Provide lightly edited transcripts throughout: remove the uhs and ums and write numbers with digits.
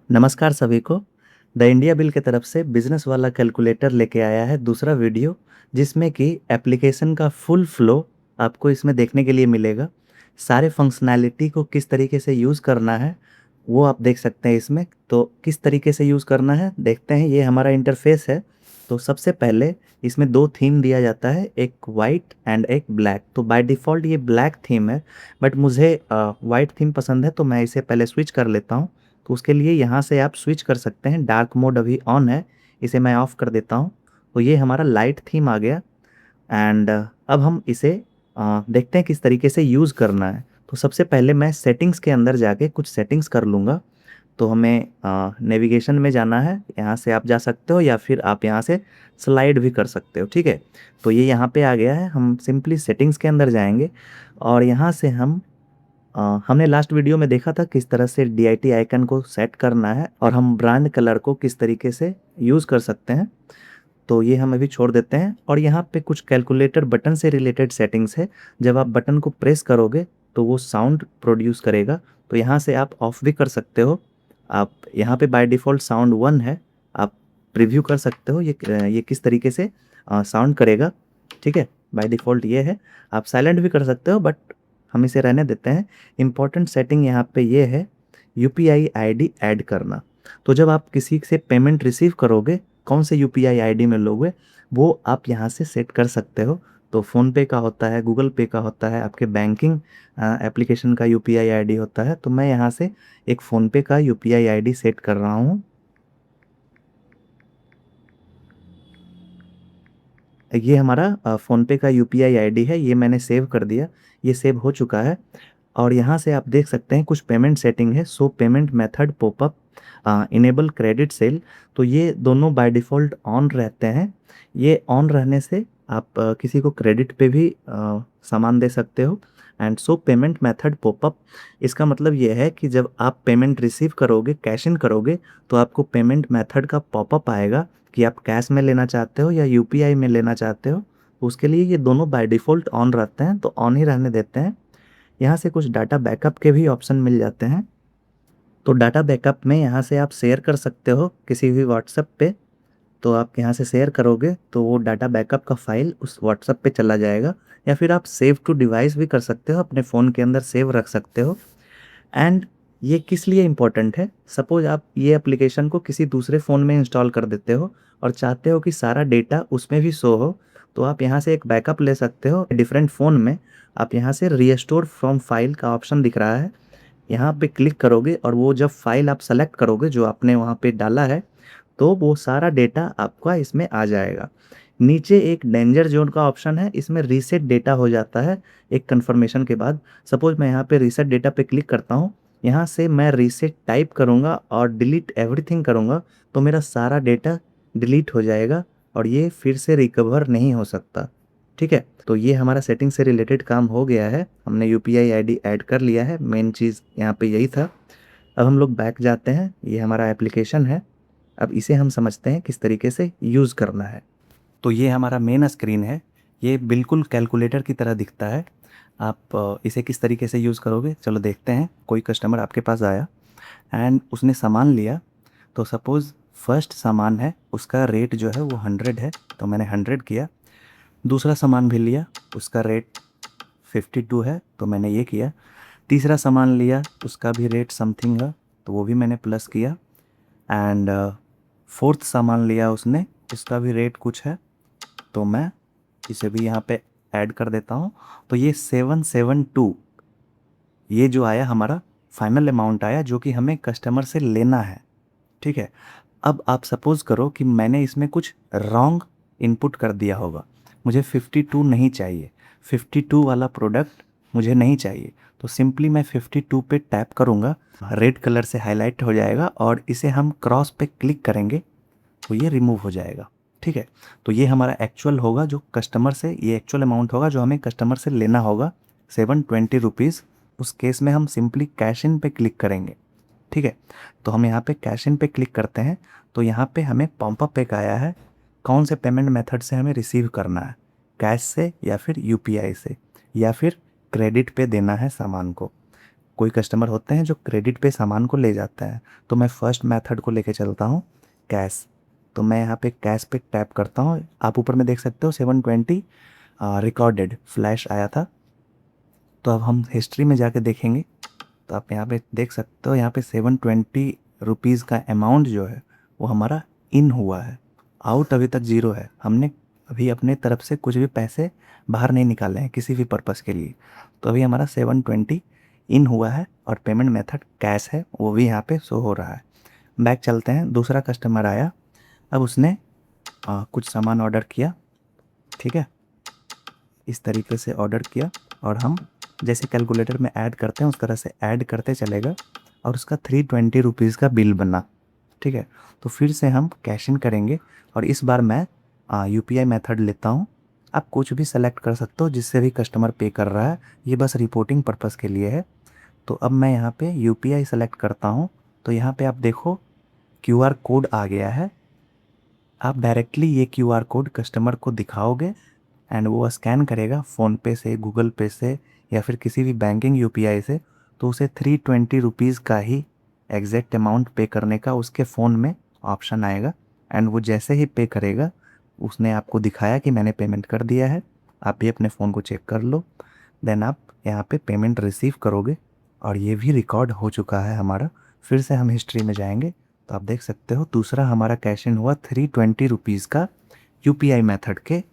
नमस्कार सभी को। द इंडिया बिल की तरफ से बिजनेस वाला कैलकुलेटर लेके आया है दूसरा वीडियो, जिसमें कि एप्लीकेशन का फुल फ्लो आपको इसमें देखने के लिए मिलेगा। सारे फंक्शनैलिटी को किस तरीके से यूज़ करना है वो आप देख सकते हैं इसमें। तो किस तरीके से यूज़ करना है देखते हैं। ये हमारा इंटरफेस है। तो सबसे पहले इसमें दो थीम दिया जाता है, एक वाइट एंड एक ब्लैक। तो बाय डिफ़ॉल्ट ये ब्लैक थीम है, बट मुझे वाइट थीम पसंद है तो मैं इसे पहले स्विच कर लेता हूँ। तो उसके लिए यहाँ से आप स्विच कर सकते हैं। डार्क मोड अभी ऑन है, इसे मैं ऑफ़ कर देता हूँ। तो ये हमारा लाइट थीम आ गया। एंड अब हम इसे देखते हैं किस तरीके से यूज़ करना है। तो सबसे पहले मैं सेटिंग्स के अंदर जाके कुछ सेटिंग्स कर लूँगा। तो हमें नेविगेशन में जाना है, यहाँ से आप जा सकते हो या फिर आप यहाँ से स्लाइड भी कर सकते हो, ठीक है। तो ये यहाँ पे आ गया है। हम सिंपली सेटिंग्स के अंदर जाएंगे और यहाँ से हमने लास्ट वीडियो में देखा था किस तरह से DIT आइकन को सेट करना है और हम ब्रांड कलर को किस तरीके से यूज़ कर सकते हैं। तो ये हम अभी छोड़ देते हैं और यहाँ पे कुछ कैलकुलेटर बटन से रिलेटेड सेटिंग्स है। जब आप बटन को प्रेस करोगे तो वो साउंड प्रोड्यूस करेगा। तो यहाँ से आप ऑफ भी कर सकते हो। आप यहाँ पे बाय डिफ़ॉल्ट साउंड 1 है। आप प्रीव्यू कर सकते हो ये किस तरीके से साउंड करेगा, ठीक है। बाय डिफ़ॉल्ट ये है। आप साइलेंट भी कर सकते हो बट हम इसे रहने देते हैं। इम्पोर्टेंट सेटिंग यहाँ पे ये है, UPI आईडी ऐड करना। तो जब आप किसी से पेमेंट रिसीव करोगे, कौन से UPI आईडी में लोगे वो आप यहाँ से सेट कर सकते हो। तो फ़ोनपे का होता है, गूगल पे का होता है, आपके बैंकिंग एप्लीकेशन का UPI आईडी होता है। तो मैं यहाँ से एक फ़ोनपे का UPI आईडी सेट कर रहा हूँ। ये हमारा फ़ोनपे का UPI आईडी है, ये मैंने सेव कर दिया। ये सेव हो चुका है। और यहाँ से आप देख सकते हैं कुछ पेमेंट सेटिंग है। Show payment method popup, enable credit sale. तो ये दोनों बाय डिफ़ॉल्ट ऑन रहते हैं। ये ऑन रहने से आप किसी को क्रेडिट पे भी सामान दे सकते हो। And show payment method popup, इसका मतलब ये है कि जब आप पेमेंट रिसीव करोगे, कैश इन करोगे, तो आपको पेमेंट मेथड का पॉपअप आएगा कि आप कैश में लेना चाहते हो या UPI में लेना चाहते हो। तो उसके लिए ये दोनों बाय डिफ़ॉल्ट ऑन रहते हैं, तो ऑन ही रहने देते हैं। यहाँ से कुछ डाटा बैकअप के भी ऑप्शन मिल जाते हैं। तो डाटा बैकअप में यहाँ से आप शेयर कर सकते हो किसी भी व्हाट्सएप पे। तो आप यहाँ से शेयर करोगे तो वो डाटा बैकअप का फाइल उस व्हाट्सएप पे चला जाएगा। या फिर आप सेव टू डिवाइस भी कर सकते हो, अपने फ़ोन के अंदर सेव रख सकते हो। एंड ये किस लिए इम्पोर्टेंट है, सपोज आप ये एप्लीकेशन को किसी दूसरे फ़ोन में इंस्टॉल कर देते हो और चाहते हो कि सारा डेटा उसमें भी शो हो, तो आप यहाँ से एक बैकअप ले सकते हो डिफरेंट फ़ोन में। आप यहाँ से रीस्टोर फ्रॉम फाइल का ऑप्शन दिख रहा है, यहाँ पे क्लिक करोगे और वो जब फाइल आप सेलेक्ट करोगे जो आपने वहाँ पे डाला है, तो वो सारा डेटा आपका इसमें आ जाएगा। नीचे एक डेंजर ज़ोन का ऑप्शन है, इसमें रीसेट डेटा हो जाता है एक कन्फर्मेशन के बाद। सपोज़ मैं यहाँ पे रीसेट डेटा पे क्लिक करता हूँ, यहाँ से मैं रीसेट टाइप करूँगा और डिलीट एवरीथिंग करूँगा, तो मेरा सारा डेटा डिलीट हो जाएगा और ये फिर से रिकवर नहीं हो सकता, ठीक है। तो ये हमारा सेटिंग से रिलेटेड काम हो गया है। हमने UPI आईडी ऐड कर लिया है, मेन चीज़ यहाँ पे यही था। अब हम लोग बैक जाते हैं, ये हमारा एप्लीकेशन है। अब इसे हम समझते हैं किस तरीके से यूज़ करना है। तो ये हमारा मेन स्क्रीन है। ये बिल्कुल कैलकुलेटर की तरह दिखता है। आप इसे किस तरीके से यूज़ करोगे चलो देखते हैं। कोई कस्टमर आपके पास आया एंड उसने सामान लिया। तो सपोज़ फर्स्ट सामान है, उसका रेट जो है वो 100 है, तो मैंने 100 किया। दूसरा सामान भी लिया, उसका रेट 52 है, तो मैंने ये किया। तीसरा सामान लिया, उसका भी रेट समथिंग है, तो वो भी मैंने प्लस किया। एंड फोर्थ सामान लिया उसने, इसका भी रेट कुछ है, तो मैं इसे भी यहाँ पे ऐड कर देता हूँ। तो ये 772 ये जो आया हमारा फाइनल अमाउंट आया, जो कि हमें कस्टमर से लेना है, ठीक है। अब आप सपोज़ करो कि मैंने इसमें कुछ रॉन्ग इनपुट कर दिया होगा, मुझे 52 नहीं चाहिए, 52 वाला प्रोडक्ट मुझे नहीं चाहिए। तो सिंपली मैं 52 पे टैप करूँगा, रेड कलर से हाईलाइट हो जाएगा और इसे हम क्रॉस पे क्लिक करेंगे तो ये रिमूव हो जाएगा, ठीक है। तो ये हमारा एक्चुअल होगा जो कस्टमर से, ये एक्चुअल अमाउंट होगा जो हमें कस्टमर से लेना होगा, 720 रुपीज़। उस केस में हम सिंपली कैश इन पे क्लिक करेंगे, ठीक है। तो हम यहाँ पे कैश इन पे क्लिक करते हैं। तो यहाँ पे हमें पॉपअप एक आया है, कौन से पेमेंट मेथड से हमें रिसीव करना है, कैश से या फिर UPI से या फिर क्रेडिट पे देना है सामान को। कोई कस्टमर होते हैं जो क्रेडिट पे सामान को ले जाते हैं। तो मैं फर्स्ट मेथड को लेके चलता हूँ, कैश। तो मैं यहाँ पे कैश पे टैप करता हूँ। आप ऊपर में देख सकते हो 720 रिकॉर्डेड फ्लैश आया था। तो अब हम हिस्ट्री में जाके देखेंगे, तो आप यहाँ पे देख सकते हो, यहाँ पे 720 रुपीज़ का अमाउंट जो है वो हमारा इन हुआ है। आउट अभी तक ज़ीरो है। हमने अभी अपने तरफ से कुछ भी पैसे बाहर नहीं निकाले हैं किसी भी पर्पज़ के लिए। तो अभी हमारा 720 इन हुआ है और पेमेंट मेथड कैश है, वो भी यहाँ पे शो हो रहा है। बैक चलते हैं, दूसरा कस्टमर आया। अब उसने कुछ सामान ऑर्डर किया, ठीक है, इस तरीके से ऑर्डर किया और हम जैसे कैलकुलेटर में ऐड करते हैं उस तरह से ऐड करते चलेगा और उसका 320 रुपीज़ का बिल बना, ठीक है। तो फिर से हम कैश इन करेंगे और इस बार मैं यूपीआई मेथड लेता हूँ। आप कुछ भी सेलेक्ट कर सकते हो जिससे भी कस्टमर पे कर रहा है, ये बस रिपोर्टिंग पर्पज़ के लिए है। तो अब मैं यहाँ पे यूपीआई सेलेक्ट करता हूँ। तो यहाँ पे आप देखो क्यूआर कोड आ गया है। आप डायरेक्टली ये क्यूआर कोड कस्टमर को दिखाओगे एंड वो स्कैन करेगा फ़ोनपे से, गूगल पे से या फिर किसी भी बैंकिंग यूपीआई से। तो उसे 320 रुपीज़ का ही एग्जैक्ट अमाउंट पे करने का उसके फ़ोन में ऑप्शन आएगा एंड वो जैसे ही पे करेगा उसने आपको दिखाया कि मैंने पेमेंट कर दिया है। आप भी अपने फ़ोन को चेक कर लो, देन आप यहाँ पे पेमेंट रिसीव करोगे और ये भी रिकॉर्ड हो चुका है हमारा। फिर से हम हिस्ट्री में जाएंगे तो आप देख सकते हो दूसरा हमारा कैश इन हुआ 320 रुपीज़ का यूपीआई मेथड के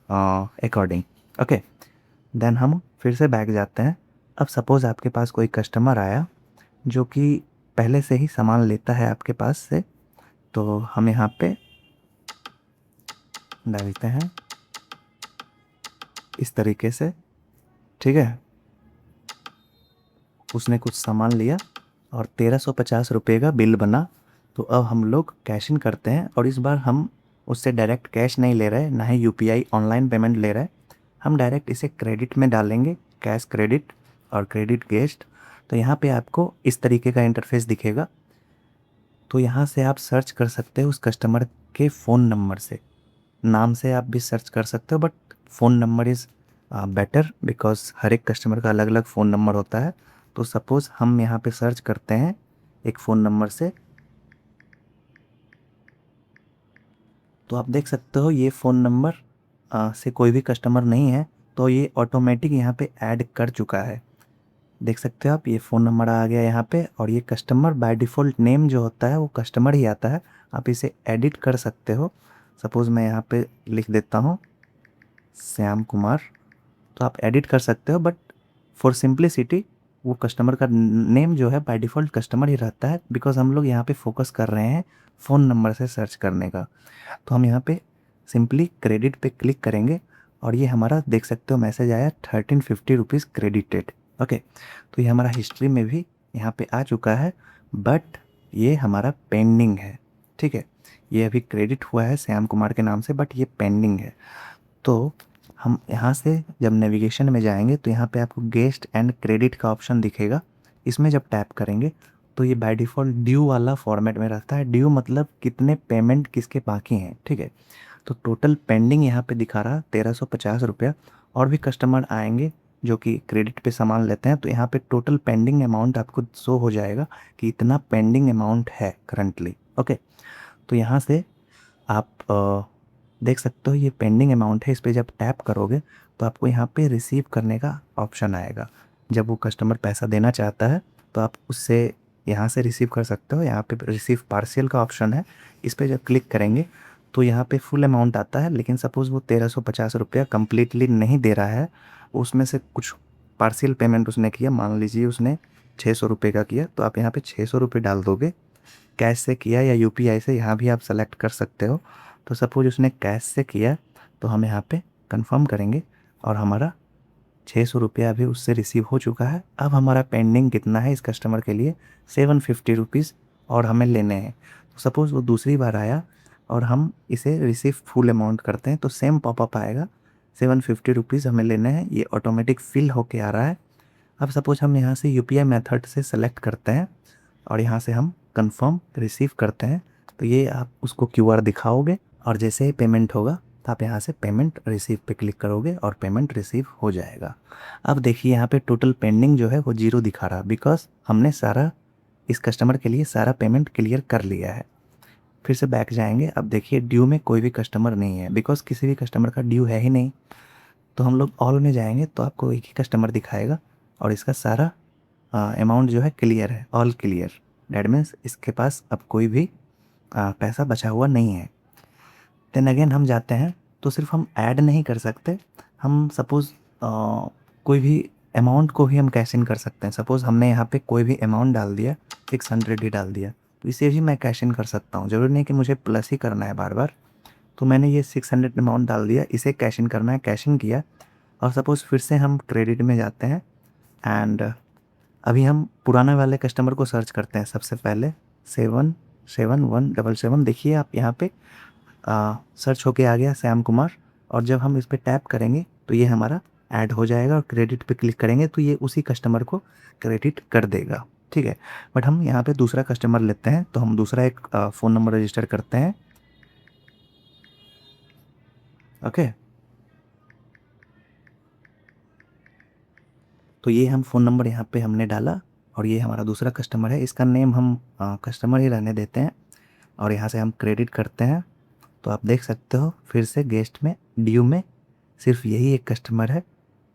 अकॉर्डिंग। ओके, देन हम फिर से बैक जाते हैं। अब सपोज़ आपके पास कोई कस्टमर आया जो कि पहले से ही सामान लेता है आपके पास से, तो हम यहाँ पे डालते हैं इस तरीके से, ठीक है। उसने कुछ सामान लिया और 1350 रुपये का बिल बना। तो अब हम लोग कैश इन करते हैं और इस बार हम उससे डायरेक्ट कैश नहीं ले रहे, ना ही यूपीआई ऑनलाइन पेमेंट ले रहे। हम डायरेक्ट इसे क्रेडिट में डालेंगे, कैश क्रेडिट और क्रेडिट गेस्ट। तो यहाँ पे आपको इस तरीके का इंटरफेस दिखेगा। तो यहाँ से आप सर्च कर सकते हो उस कस्टमर के फ़ोन नंबर से, नाम से आप भी सर्च कर सकते हो, but phone number is better because हर एक कस्टमर का अलग अलग फ़ोन नंबर होता है। तो सपोज़ हम यहाँ पे सर्च करते हैं एक फ़ोन नंबर से, तो आप देख सकते हो ये फ़ोन नंबर से कोई भी कस्टमर नहीं है, तो ये ऑटोमेटिक यहाँ पे ऐड कर चुका है। देख सकते हो आप, ये फ़ोन नंबर आ गया यहाँ पे और ये कस्टमर बाय डिफ़ॉल्ट नेम जो होता है वो कस्टमर ही आता है। आप इसे एडिट कर सकते हो। सपोज़ मैं यहाँ पे लिख देता हूँ श्याम कुमार। तो आप एडिट कर सकते हो, बट फॉर सिंप्लिसिटी वो कस्टमर का नेम जो है बाय डिफ़ॉल्ट कस्टमर ही रहता है, बिकॉज़ हम लोग यहाँ पे फोकस कर रहे हैं फ़ोन नंबर से सर्च करने का। तो हम यहाँ पे सिंपली क्रेडिट पे क्लिक करेंगे और ये हमारा देख सकते हो मैसेज आया 1350 रुपीज़ क्रेडिटेड। ओके, तो ये हमारा हिस्ट्री में भी यहाँ पे आ चुका है, बट ये हमारा पेंडिंग है, ठीक है। ये अभी क्रेडिट हुआ है श्याम कुमार के नाम से, बट ये पेंडिंग है। तो हम यहाँ से जब नेविगेशन में जाएंगे तो यहाँ पे आपको गेस्ट एंड क्रेडिट का ऑप्शन दिखेगा। इसमें जब टैप करेंगे तो ये बाय डिफ़ॉल्ट ड्यू वाला फॉर्मेट में रहता है। ड्यू मतलब कितने पेमेंट किसके बाकी हैं, ठीक है। तो टोटल पेंडिंग यहाँ पे दिखा रहा 1350 रुपया। और भी कस्टमर आएंगे जो कि क्रेडिट पे सामान लेते हैं, तो यहाँ पे टोटल पेंडिंग अमाउंट आपको शो हो जाएगा कि इतना पेंडिंग अमाउंट है करंटली। ओके, तो यहाँ से आप देख सकते हो ये पेंडिंग अमाउंट है। इस पे जब टैप करोगे तो आपको यहाँ पे रिसीव करने का ऑप्शन आएगा। जब वो कस्टमर पैसा देना चाहता है तो आप उससे यहाँ से रिसीव कर सकते हो। यहाँ पे रिसीव पार्शियल का ऑप्शन है, इस पे जब क्लिक करेंगे तो यहाँ पे फुल अमाउंट आता है। लेकिन सपोज़ वो 1350 रुपया कम्प्लीटली नहीं दे रहा है, उसमें से कुछ पार्शियल पेमेंट उसने किया, मान लीजिए उसने 600 रुपये का किया, तो आप यहाँ पे 600 रुपये डाल दोगे। कैश से किया या यूपीआई से, यहाँ भी आप सेलेक्ट कर सकते हो। तो सपोज उसने कैश से किया तो हम यहाँ पे कंफर्म करेंगे और हमारा 600 रुपया अभी उससे रिसीव हो चुका है। अब हमारा पेंडिंग कितना है इस कस्टमर के लिए, 750 रुपीज़ और हमें लेने हैं। तो सपोज़ वो दूसरी बार आया और हम इसे रिसीव फुल अमाउंट करते हैं तो सेम पॉपअप आएगा, 750 रुपीज़ हमें लेने हैं। ये ऑटोमेटिक फिल होके आ रहा है। अब सपोज हम यहाँ से यूपीआई मेथड से सेलेक्ट करते हैं और यहाँ से हम कंफर्म रिसीव करते हैं, तो ये आप उसको क्यूआर दिखाओगे और जैसे ही पेमेंट होगा तो आप यहाँ से पेमेंट रिसीव पे क्लिक करोगे और पेमेंट रिसीव हो जाएगा। अब देखिए यहाँ पे टोटल पेंडिंग जो है वो 0 दिखा रहा, बिकॉज़ हमने सारा इस कस्टमर के लिए सारा पेमेंट क्लियर कर लिया है। फिर से बैक जाएंगे। अब देखिए ड्यू में कोई भी कस्टमर नहीं है, बिकॉज़ किसी भी कस्टमर का ड्यू है ही नहीं। तो हम लोग ऑल में जाएंगे तो आपको एक ही कस्टमर दिखाएगा और इसका सारा अमाउंट जो है क्लियर है, ऑल क्लियर। दैट मीन्स इसके पास अब कोई भी पैसा बचा हुआ नहीं है। देन अगेन हम जाते हैं तो सिर्फ हम ऐड नहीं कर सकते, हम सपोज़ कोई भी अमाउंट को भी हम कैश इन कर सकते हैं। सपोज़ हमने यहाँ पे कोई भी अमाउंट डाल दिया, 600 ही डाल दिया, तो इसे भी मैं कैश इन कर सकता हूँ। ज़रूरी नहीं कि मुझे प्लस ही करना है बार बार। तो मैंने ये 600 अमाउंट डाल दिया, इसे कैश इन करना है, कैश इन किया। और सपोज़ फिर से हम क्रेडिट में जाते हैं एंड अभी हम पुराने वाले कस्टमर को सर्च करते हैं। सबसे पहले 77177, देखिए आप यहाँ पे सर्च होके आ गया श्याम कुमार। और जब हम इस पर टैप करेंगे तो ये हमारा ऐड हो जाएगा और क्रेडिट पे क्लिक करेंगे तो ये उसी कस्टमर को क्रेडिट कर देगा, ठीक है। बट हम यहाँ पे दूसरा कस्टमर लेते हैं, तो हम दूसरा एक फ़ोन नंबर रजिस्टर करते हैं। ओके, तो ये हम फ़ोन नंबर यहाँ पे हमने डाला और ये हमारा दूसरा कस्टमर है। इसका नेम हम कस्टमर ही रहने देते हैं और यहाँ से हम क्रेडिट करते हैं। तो आप देख सकते हो फिर से गेस्ट में ड्यू में सिर्फ यही एक कस्टमर है।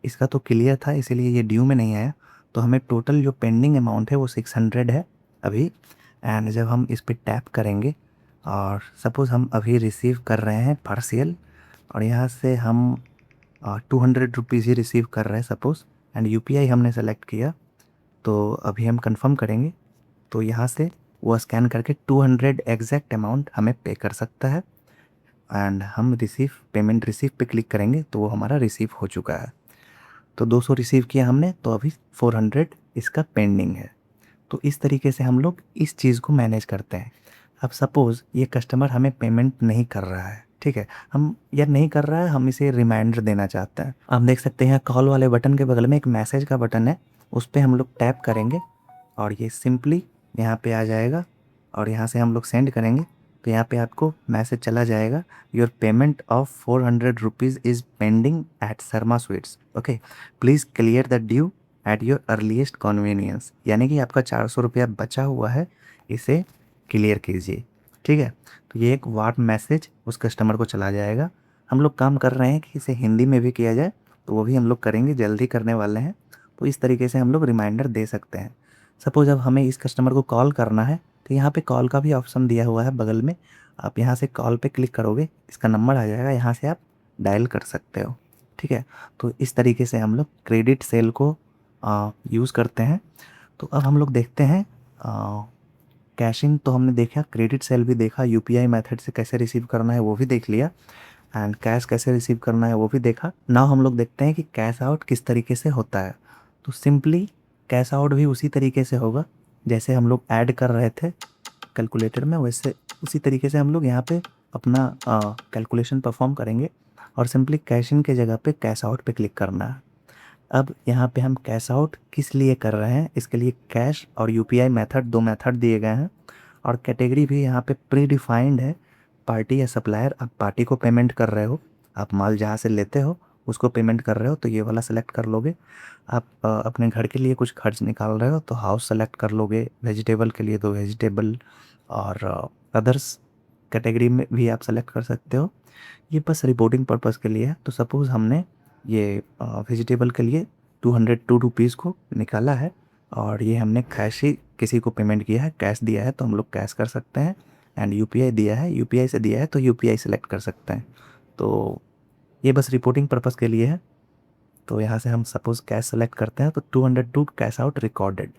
इसका तो क्लियर था इसीलिए ये ड्यू में नहीं आया। तो हमें टोटल जो पेंडिंग अमाउंट है वो 600 है अभी। एंड जब हम इस पर टैप करेंगे और सपोज़ हम अभी रिसीव कर रहे हैं पार्शियल और यहाँ से हम 200 रुपीज़ ही रिसीव कर रहे हैं सपोज़, एंड यूपीआई हमने सेलेक्ट किया। तो अभी हम कंफर्म करेंगे तो यहाँ से वो स्कैन करके 200 एग्जैक्ट अमाउंट हमें पे कर सकता है। एंड हम पेमेंट रिसीव पे क्लिक करेंगे तो वो हमारा रिसीव हो चुका है। तो 200 रिसीव किया हमने, तो अभी 400 इसका पेंडिंग है। तो इस तरीके से हम लोग इस चीज़ को मैनेज करते हैं। अब सपोज़ ये कस्टमर हमें पेमेंट नहीं कर रहा है, ठीक है, हम यार नहीं कर रहा है, हम इसे रिमाइंडर देना चाहते हैं। आप देख सकते हैं कॉल वाले बटन के बगल में एक मैसेज का बटन है, उस पर हम लोग टैप करेंगे और ये सिंपली यहाँ पे आ जाएगा और यहाँ से हम लोग सेंड करेंगे तो यहाँ पे आपको मैसेज चला जाएगा, your payment of 400 rupees is pending at Sharma sweets, okay, please clear the due at your earliest convenience. यानी कि आपका 400 रुपया बचा हुआ है, इसे क्लियर कीजिए, ठीक है। तो ये एक वार्म मैसेज उस कस्टमर को चला जाएगा। हम लोग काम कर रहे हैं कि इसे हिंदी में भी किया जाए, तो वो भी हम लोग करेंगे, जल्दी करने वाले हैं। तो इस तरीके से हम लोग रिमाइंडर दे सकते हैं। सपोज़ अब हमें इस कस्टमर को कॉल करना है तो यहाँ पे कॉल का भी ऑप्शन दिया हुआ है बगल में। आप यहाँ से कॉल पे क्लिक करोगे, इसका नंबर आ जाएगा, यहाँ से आप डायल कर सकते हो, ठीक है। तो इस तरीके से हम लोग क्रेडिट सेल को यूज़ करते हैं। तो अब हम लोग देखते हैं कैशिंग तो हमने देखा, क्रेडिट सेल भी देखा, यूपीआई मेथड से कैसे रिसीव करना है वो भी देख लिया, एंड कैश कैसे रिसीव करना है वो भी देखा। नाउ हम लोग देखते हैं कि कैश आउट किस तरीके से होता है। तो सिंपली कैश आउट भी उसी तरीके से होगा जैसे हम लोग ऐड कर रहे थे कैलकुलेटर में, वैसे उसी तरीके से हम लोग यहाँ पे अपना कैलकुलेशन परफॉर्म करेंगे और सिंपली कैश इन के जगह पे कैश आउट पे क्लिक करना है। अब यहाँ पे हम कैश आउट किस लिए कर रहे हैं, इसके लिए कैश और यूपीआई मेथड, दो मेथड दिए गए हैं और कैटेगरी भी यहाँ पे प्री डिफाइंड है, पार्टी या सप्लायर। आप पार्टी को पेमेंट कर रहे हो, आप माल जहाँ से लेते हो उसको पेमेंट कर रहे हो तो ये वाला सेलेक्ट कर लोगे। आप अपने घर के लिए कुछ खर्च निकाल रहे हो तो हाउस सेलेक्ट कर लोगे, वेजिटेबल के लिए तो वेजिटेबल, और अदर्स कैटेगरी में भी आप सेलेक्ट कर सकते हो। ये बस रिपोर्टिंग पर्पज़ के लिए है। तो सपोज़ हमने ये वेजिटेबल के लिए 202 रुपीज़ को निकाला है और ये हमने कैश ही किसी को पेमेंट किया है, कैश दिया है तो हम लोग कैश कर सकते हैं, एंड यूपीआई दिया है, यूपीआई से दिया है तो यूपीआई सेलेक्ट कर सकते हैं। तो ये बस रिपोर्टिंग पर्पज़ के लिए है। तो यहाँ से हम सपोज़ कैश सेलेक्ट करते हैं तो 202 कैश आउट रिकॉर्डेड।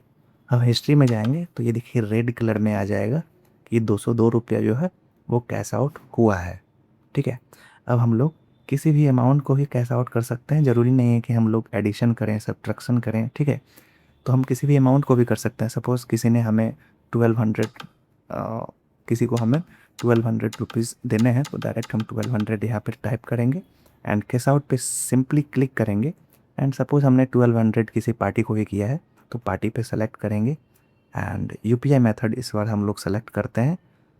हम हिस्ट्री में जाएंगे तो ये देखिए रेड कलर में आ जाएगा कि 202 रुपया जो है वो कैश आउट हुआ है, ठीक है। अब हम लोग किसी भी अमाउंट को ही कैश आउट कर सकते हैं, ज़रूरी नहीं है कि हम लोग एडिशन करें, सब्ट्रैक्शन करें, ठीक है। तो हम किसी भी अमाउंट को भी कर सकते हैं। सपोज़ किसी ने हमें 1200 किसी को हमें 1200 रुपीज़ देने हैं तो डायरेक्ट हम 1200 यहाँ पर टाइप करेंगे एंड कैश आउट पे सिंपली क्लिक करेंगे। एंड सपोज़ हमने 1200 किसी पार्टी को भी किया है तो पार्टी पे सेलेक्ट करेंगे एंड यूपीआई मेथड इस बार हम लोग सेलेक्ट करते हैं।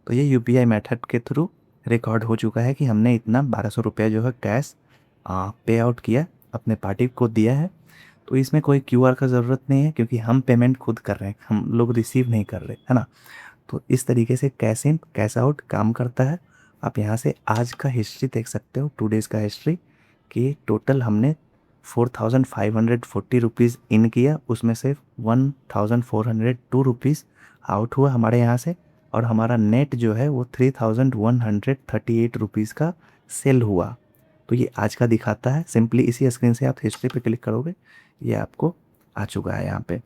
तो ये यूपीआई मेथड के थ्रू रिकॉर्ड हो चुका है कि हमने इतना 1200 रुपया जो है कैश पे आउट किया, अपने पार्टी को दिया है। तो इसमें कोई क्यूआर का ज़रूरत नहीं है क्योंकि हम पेमेंट खुद कर रहे हैं, हम लोग रिसीव नहीं कर रहे, है ना। तो इस तरीके से कैश इन कैश आउट काम करता है। आप यहाँ से आज का हिस्ट्री देख सकते हो, 2 डेज़ का हिस्ट्री, कि टोटल हमने 4540 रुपीज़ इन किया, उसमें से 1402 रुपीज़ आउट हुआ हमारे यहाँ से, और हमारा नेट जो है वो 3138 रुपीज़ का सेल हुआ। तो ये आज का दिखाता है। सिंपली इसी स्क्रीन से आप हिस्ट्री पे क्लिक करोगे, ये आपको आ चुका है यहाँ पे।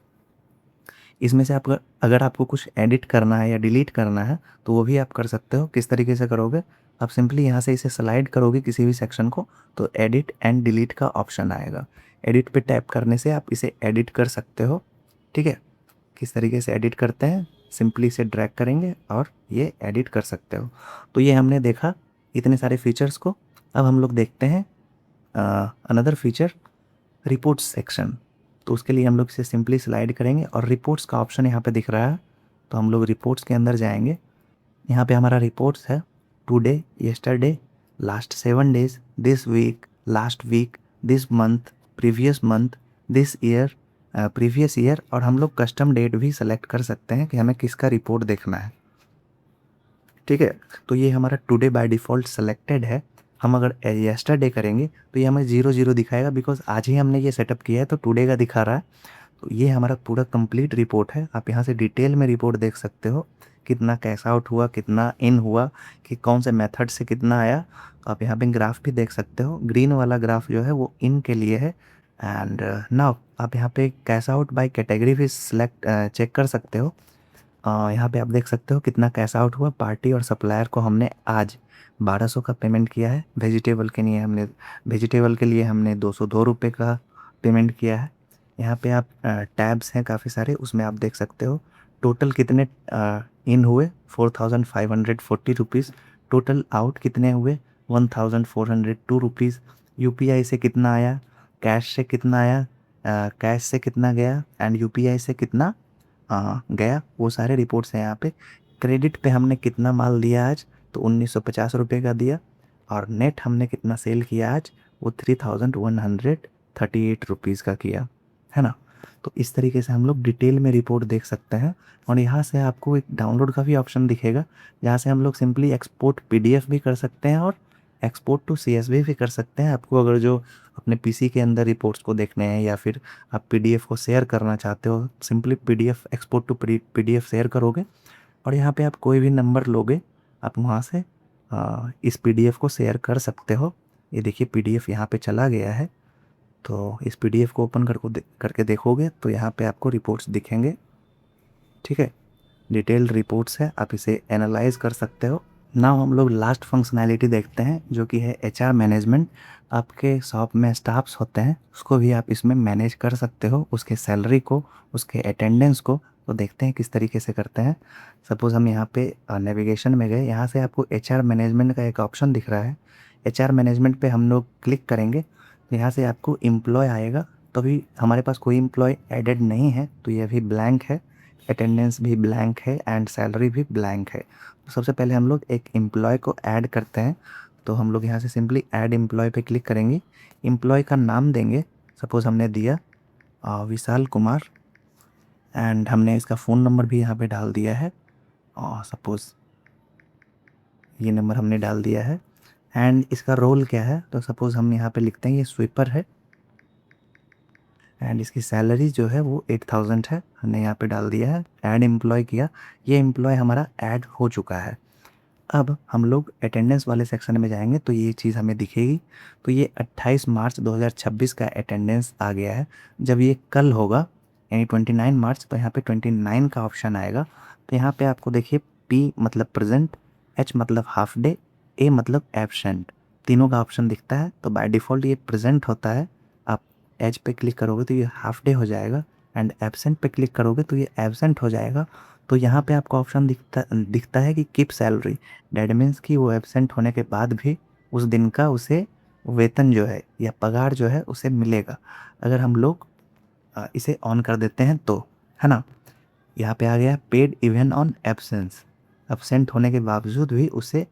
इसमें से आप अगर आपको कुछ एडिट करना है या डिलीट करना है तो वो भी आप कर सकते हो। किस तरीके से करोगे, आप सिंपली यहाँ से इसे स्लाइड करोगे किसी भी सेक्शन को, तो एडिट एंड डिलीट का ऑप्शन आएगा। एडिट पे टैप करने से आप इसे एडिट कर सकते हो, ठीक है। किस तरीके से एडिट करते हैं, सिंपली इसे ड्रैग करेंगे और ये एडिट कर सकते हो। तो ये हमने देखा इतने सारे फीचर्स को। अब हम लोग देखते हैं अनदर फीचर, रिपोर्ट्स सेक्शन। तो उसके लिए हम लोग इसे सिंपली स्लाइड करेंगे और रिपोर्ट्स का ऑप्शन यहाँ पे दिख रहा है, तो हम लोग रिपोर्ट्स के अंदर जाएंगे। यहाँ पे हमारा रिपोर्ट्स है, today, yesterday, last 7 days, this week, last week, this month, this year, previous year, और हम लोग कस्टम डेट भी सेलेक्ट कर सकते हैं कि हमें किसका रिपोर्ट देखना है, ठीक है। तो ये हमारा टुडे बाय डिफ़ॉल्ट सेलेक्टेड है। हम अगर यस्टरडे करेंगे तो ये हमें 0 दिखाएगा, बिकॉज़ आज ही हमने ये सेटअप किया है तो टुडे का दिखा रहा है। तो ये हमारा पूरा कंप्लीट रिपोर्ट है। आप यहाँ से डिटेल में रिपोर्ट देख सकते हो, कितना कैश आउट हुआ, कितना इन हुआ, कि कौन से मेथड से कितना आया। आप यहाँ पे ग्राफ भी देख सकते हो। ग्रीन वाला ग्राफ जो है वो इन के लिए है। एंड नाउ आप यहाँ पे कैश आउट बाय कैटेगरी भी सिलेक्ट चेक कर सकते हो। यहाँ पे आप देख सकते हो कितना कैश आउट हुआ। पार्टी और सप्लायर को हमने आज 1200 का पेमेंट किया है। वेजिटेबल के लिए हमने 202 रुपये का पेमेंट किया है। यहाँ पे आप टैब्स हैं काफ़ी सारे, उसमें आप देख सकते हो टोटल कितने इन हुए, 4540 रुपीज़। टोटल आउट कितने हुए, 1402 रुपीज़। यूपीआई से कितना आया, कैश से कितना आया, कैश से कितना गया, एंड यूपीआई से कितना गया, वो सारे रिपोर्ट्स हैं यहाँ पे। क्रेडिट पे हमने कितना माल दिया आज, तो 1950 रुपये का दिया, और नेट हमने कितना सेल किया आज, वो 3138 रुपीज़ का किया, है ना। तो इस तरीके से हम लोग डिटेल में रिपोर्ट देख सकते हैं। और यहाँ से आपको एक डाउनलोड का भी ऑप्शन दिखेगा, जहाँ से हम लोग सिंपली एक्सपोर्ट पीडीएफ भी कर सकते हैं और एक्सपोर्ट टू सीएसवी भी कर सकते हैं। आपको अगर जो अपने पीसी के अंदर रिपोर्ट्स को देखने हैं या फिर आप पीडीएफ को शेयर करना चाहते हो, simply PDF export to PDF share करोगे और यहाँ पे आप कोई भी नंबर लोगे, आप वहाँ से इस पीडीएफ को शेयर कर सकते हो। ये देखिए पीडीएफ यहाँ पे चला गया है। तो इस पीडीएफ को ओपन करके देखोगे तो यहाँ पे आपको रिपोर्ट्स दिखेंगे, ठीक है। डिटेल्ड रिपोर्ट्स है, आप इसे एनालाइज कर सकते हो। नाउ हम लोग लास्ट फंक्शनैलिटी देखते हैं, जो कि है एचआर मैनेजमेंट। आपके शॉप में स्टाफ्स होते हैं, उसको भी आप इसमें मैनेज कर सकते हो, उसके सैलरी को, उसके अटेंडेंस को। तो देखते हैं किस तरीके से करते हैं। सपोज़ हम यहाँ पे नेविगेशन में गए, यहाँ से आपको एचआर मैनेजमेंट का एक ऑप्शन दिख रहा है। एचआर मैनेजमेंट पे हम लोग क्लिक करेंगे तो यहाँ से आपको एम्प्लॉय आएगा। तो अभी हमारे पास कोई एम्प्लॉय एडेड नहीं है, तो ये अभी ब्लैंक है। अटेंडेंस भी ब्लैंक है एंड सैलरी भी ब्लैंक है। तो सबसे पहले हम लोग एक एम्प्लॉय को ऐड करते हैं। तो हम लोग यहाँ से सिंपली ऐड एम्प्लॉय पे क्लिक करेंगे। एम्प्लॉय का नाम देंगे, सपोज़ हमने दिया विशाल कुमार, एंड हमने इसका फ़ोन नंबर भी यहाँ पे डाल दिया है, और सपोज़ ये नंबर हमने डाल दिया है। एंड इसका रोल क्या है, तो सपोज़ हम यहाँ पे लिखते हैं ये स्वीपर है, एंड इसकी सैलरी जो है वो 8000 है, हमने यहाँ पे डाल दिया है। ऐड एम्प्लॉय किया, ये एम्प्लॉय हमारा ऐड हो चुका है। अब हम लोग अटेंडेंस वाले सेक्शन में जाएंगे तो ये चीज़ हमें दिखेगी। तो ये 28 मार्च 2026 का अटेंडेंस आ गया है। जब ये कल होगा यानी 29 मार्च, तो यहाँ पे 29 का ऑप्शन आएगा। तो यहाँ पे आपको देखिए पी मतलब प्रेजेंट, एच मतलब हाफ डे, ए मतलब एब्सेंट, तीनों का ऑप्शन दिखता है। तो बाय डिफ़ॉल्ट ये प्रेजेंट होता है। आप एच पे क्लिक करोगे तो ये हाफ डे हो जाएगा, एंड एब्सेंट पे क्लिक करोगे तो ये एब्सेंट हो जाएगा। तो यहाँ पे आपको ऑप्शन दिखता है कि कीप सैलरी। डैट मीन्स कि वो एब्सेंट होने के बाद भी उस दिन का उसे वेतन जो है या पगार जो है उसे मिलेगा। अगर हम लोग इसे ऑन कर देते हैं तो, है ना, यहाँ पे आ गया paid even on absence. Absent होने के बावजूद भी उसे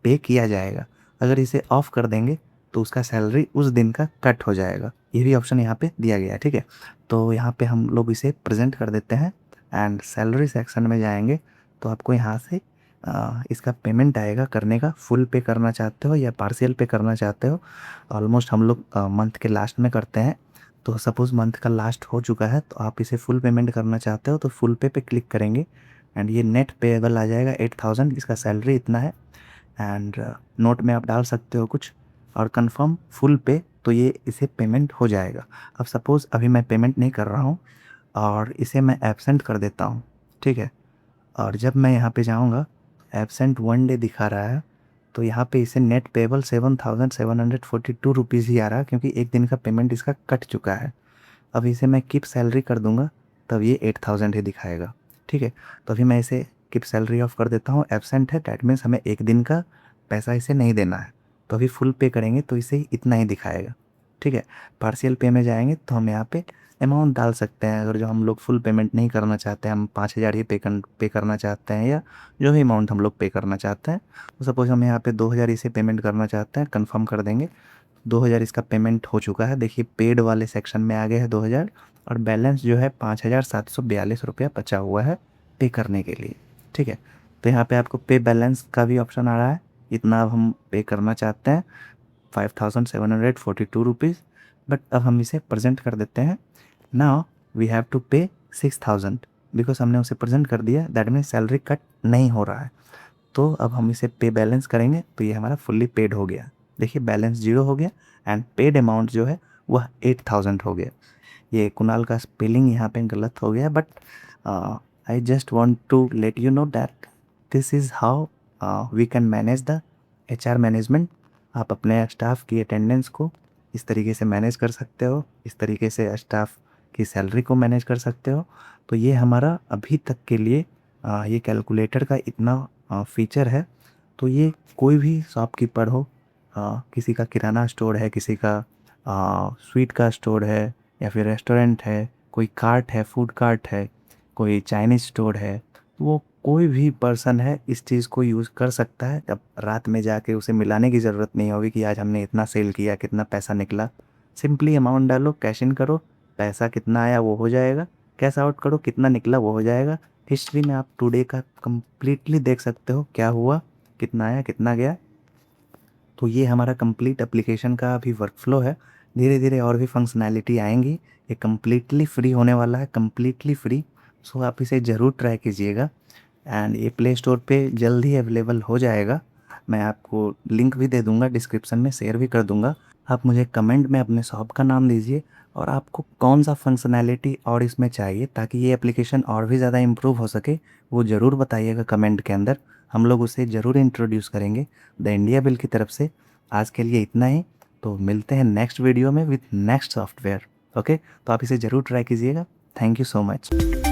पे किया जाएगा। अगर इसे ऑफ कर देंगे तो उसका सैलरी उस दिन का कट हो जाएगा। ये भी ऑप्शन यहाँ पे दिया गया है, ठीक है। तो यहाँ पे हम लोग इसे प्रेजेंट कर देते हैं एंड सैलरी सेक्शन में जाएंगे तो आपको यहाँ से इसका पेमेंट आएगा करने का। फुल पे करना चाहते हो या पार्शियल पे करना चाहते हो, ऑलमोस्ट हम लोग मंथ के लास्ट में करते हैं। तो सपोज़ मंथ का लास्ट हो चुका है तो आप इसे फुल पेमेंट करना चाहते हो तो फुल पे क्लिक करेंगे एंड ये नेट पेएबल आ जाएगा 8000, इसका सैलरी इतना है। एंड नोट में आप डाल सकते हो कुछ और कंफर्म फुल पे, तो ये इसे पेमेंट हो जाएगा। अब सपोज़ अभी मैं पेमेंट नहीं कर रहा हूँ और इसे मैं एब्सेंट कर देता हूँ, ठीक है। और जब मैं यहाँ पे जाऊँगा एब्सेंट 1 डे दिखा रहा है तो यहाँ पे इसे नेट पेबल 7742 रुपीज़ ही आ रहा है क्योंकि एक दिन का पेमेंट इसका कट चुका है। अब इसे मैं कीप सैलरी कर दूंगा तब ये 8000 ही दिखाएगा, ठीक है। तो अभी मैं इसे कीप सैलरी ऑफ कर देता हूँ। एब्सेंट है डैट मीन्स हमें एक दिन का पैसा इसे नहीं देना है, तो अभी फुल पे करेंगे तो इसे इतना ही दिखाएगा, ठीक है। पार्शियल पे में जाएंगे तो हम यहाँ पे अमाउंट डाल सकते हैं। अगर जो हम लोग फुल पेमेंट नहीं करना चाहते हैं, हम 5000 ही पे करना चाहते हैं या जो भी अमाउंट हम लोग पे करना चाहते हैं, तो सपोज़ हम यहाँ पे 2000 इसे पेमेंट करना चाहते हैं, कंफर्म कर देंगे। 2000 इसका पेमेंट हो चुका है, देखिए पेड वाले सेक्शन में आ गया है 2000 और बैलेंस जो है 5742 रुपया बचा हुआ है पे करने के लिए, ठीक है। तो यहाँ पे आपको पे बैलेंस का भी ऑप्शन आ रहा है, इतना अब हम पे करना चाहते हैं 5742 रुपीज़। बट अब हम इसे प्रेजेंट कर देते हैं। नाउ वी हैव टू पे 6000 बिकॉज हमने उसे प्रेजेंट कर दिया, दैट मीन्स सैलरी कट नहीं हो रहा है। तो अब हम इसे पे बैलेंस करेंगे तो ये हमारा फुल्ली पेड हो गया। देखिए बैलेंस 0 हो गया एंड पेड अमाउंट जो है वह 8000 हो गया। ये कुणाल का स्पेलिंग यहाँ पे गलत हो गया, but I just want to let you know that this is how we can manage the HR management. आप अपने स्टाफ की अटेंडेंस को इस तरीके से मैनेज कर सकते हो, इस तरीके से स्टाफ की सैलरी को मैनेज कर सकते हो। तो ये हमारा अभी तक के लिए ये कैलकुलेटर का इतना फीचर है। तो ये कोई भी शॉपकीपर हो, किसी का किराना स्टोर है, किसी का स्वीट का स्टोर है या फिर रेस्टोरेंट है, कोई कार्ट है, फूड कार्ट है, कोई चाइनीज़ स्टोर है, वो कोई भी पर्सन है इस चीज़ को यूज़ कर सकता है। अब रात में जाके उसे मिलाने की ज़रूरत नहीं होगी कि आज हमने इतना सेल किया, कितना पैसा निकला। सिंपली अमाउंट डालो, कैश इन करो, पैसा कितना आया वो हो जाएगा, कैश आउट करो कितना निकला वो हो जाएगा। हिस्ट्री में आप टुडे का कंप्लीटली देख सकते हो क्या हुआ, कितना आया, कितना गया। तो ये हमारा कंप्लीट एप्लीकेशन का अभी वर्कफ्लो है। धीरे धीरे और भी फंक्शनैलिटी आएंगी। ये कंप्लीटली फ्री होने वाला है, कंप्लीटली फ्री। सो आप इसे ज़रूर ट्राई कीजिएगा एंड ये प्ले स्टोर पे जल्द ही अवेलेबल हो जाएगा। मैं आपको लिंक भी दे दूंगा, डिस्क्रिप्शन में शेयर भी कर दूंगा। आप मुझे कमेंट में अपने शॉप का नाम दीजिए और आपको कौन सा फंक्शनैलिटी और इसमें चाहिए ताकि ये एप्लीकेशन और भी ज़्यादा इम्प्रूव हो सके, वो ज़रूर बताइएगा कमेंट के अंदर। हम लोग उसे ज़रूर इंट्रोड्यूस करेंगे द इंडिया बिल की तरफ से। आज के लिए इतना ही, तो मिलते हैं नेक्स्ट वीडियो में विथ नेक्स्ट सॉफ्टवेयर। ओके, तो आप इसे ज़रूर ट्राई कीजिएगा। Thank you so much.